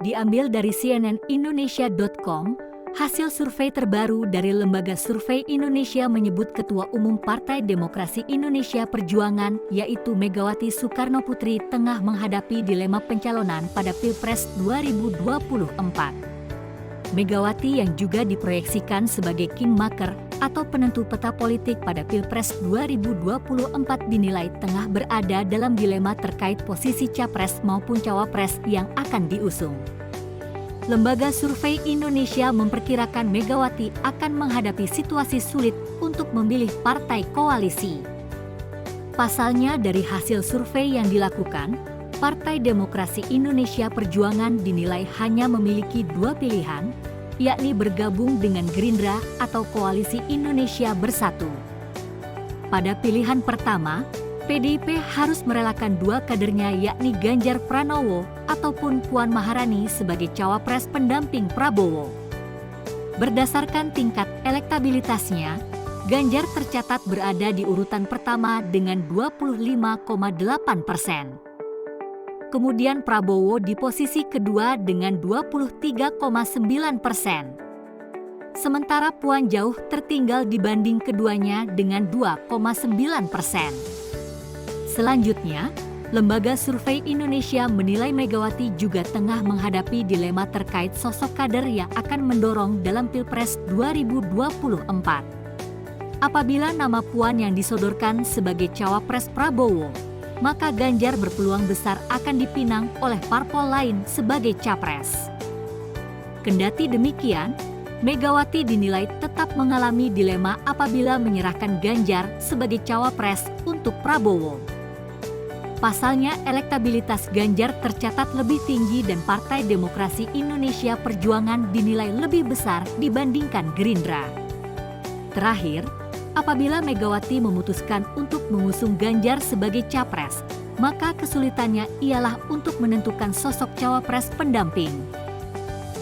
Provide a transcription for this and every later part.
Diambil dari cnnindonesia.com, hasil survei terbaru dari Lembaga Survei Indonesia menyebut Ketua Umum Partai Demokrasi Indonesia Perjuangan, yaitu Megawati Soekarnoputri, tengah menghadapi dilema pencalonan pada Pilpres 2024. Megawati yang juga diproyeksikan sebagai kingmaker atau penentu peta politik pada Pilpres 2024 dinilai tengah berada dalam dilema terkait posisi capres maupun cawapres yang akan diusung. Lembaga Survei Indonesia memperkirakan Megawati akan menghadapi situasi sulit untuk memilih partai koalisi. Pasalnya, dari hasil survei yang dilakukan, Partai Demokrasi Indonesia Perjuangan dinilai hanya memiliki dua pilihan, yakni bergabung dengan Gerindra atau Koalisi Indonesia Bersatu. Pada pilihan pertama, PDIP harus merelakan dua kadernya, yakni Ganjar Pranowo ataupun Puan Maharani sebagai cawapres pendamping Prabowo. Berdasarkan tingkat elektabilitasnya, Ganjar tercatat berada di urutan pertama dengan 25,8%. Kemudian Prabowo di posisi kedua dengan 23,9%. Sementara Puan jauh tertinggal dibanding keduanya dengan 2,9%. Selanjutnya, Lembaga Survei Indonesia menilai Megawati juga tengah menghadapi dilema terkait sosok kader yang akan mendorong dalam Pilpres 2024. Apabila nama Puan yang disodorkan sebagai cawapres Prabowo, maka Ganjar berpeluang besar akan dipinang oleh parpol lain sebagai capres. Kendati demikian, Megawati dinilai tetap mengalami dilema apabila menyerahkan Ganjar sebagai cawapres untuk Prabowo. Pasalnya, elektabilitas Ganjar tercatat lebih tinggi dan Partai Demokrasi Indonesia Perjuangan dinilai lebih besar dibandingkan Gerindra. Terakhir, apabila Megawati memutuskan untuk mengusung Ganjar sebagai capres, maka kesulitannya ialah untuk menentukan sosok cawapres pendamping.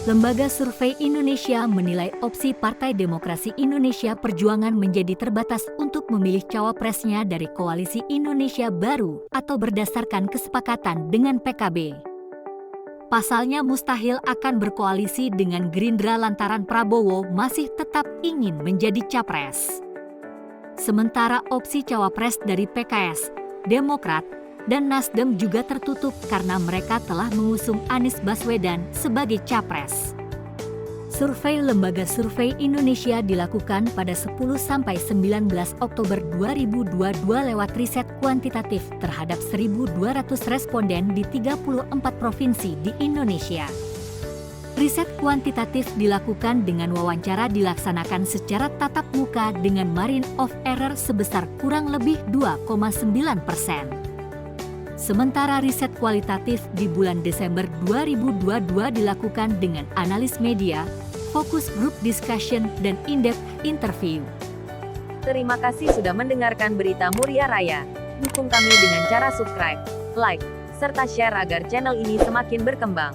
Lembaga Survei Indonesia menilai opsi Partai Demokrasi Indonesia Perjuangan menjadi terbatas untuk memilih cawapresnya dari Koalisi Indonesia Baru atau berdasarkan kesepakatan dengan PKB. Pasalnya mustahil akan berkoalisi dengan Gerindra lantaran Prabowo masih tetap ingin menjadi capres. Sementara opsi cawapres dari PKS, Demokrat, dan Nasdem juga tertutup karena mereka telah mengusung Anies Baswedan sebagai capres. Survei Lembaga Survei Indonesia dilakukan pada 10–19 Oktober 2022 lewat riset kuantitatif terhadap 1.200 responden di 34 provinsi di Indonesia. Riset kuantitatif dilakukan dengan wawancara dilaksanakan secara tatap muka dengan margin of error sebesar kurang lebih 2,9%. Sementara riset kualitatif di bulan Desember 2022 dilakukan dengan analis media, focus group discussion, dan in-depth interview. Terima kasih sudah mendengarkan berita Muria Raya. Dukung kami dengan cara subscribe, like, serta share agar channel ini semakin berkembang.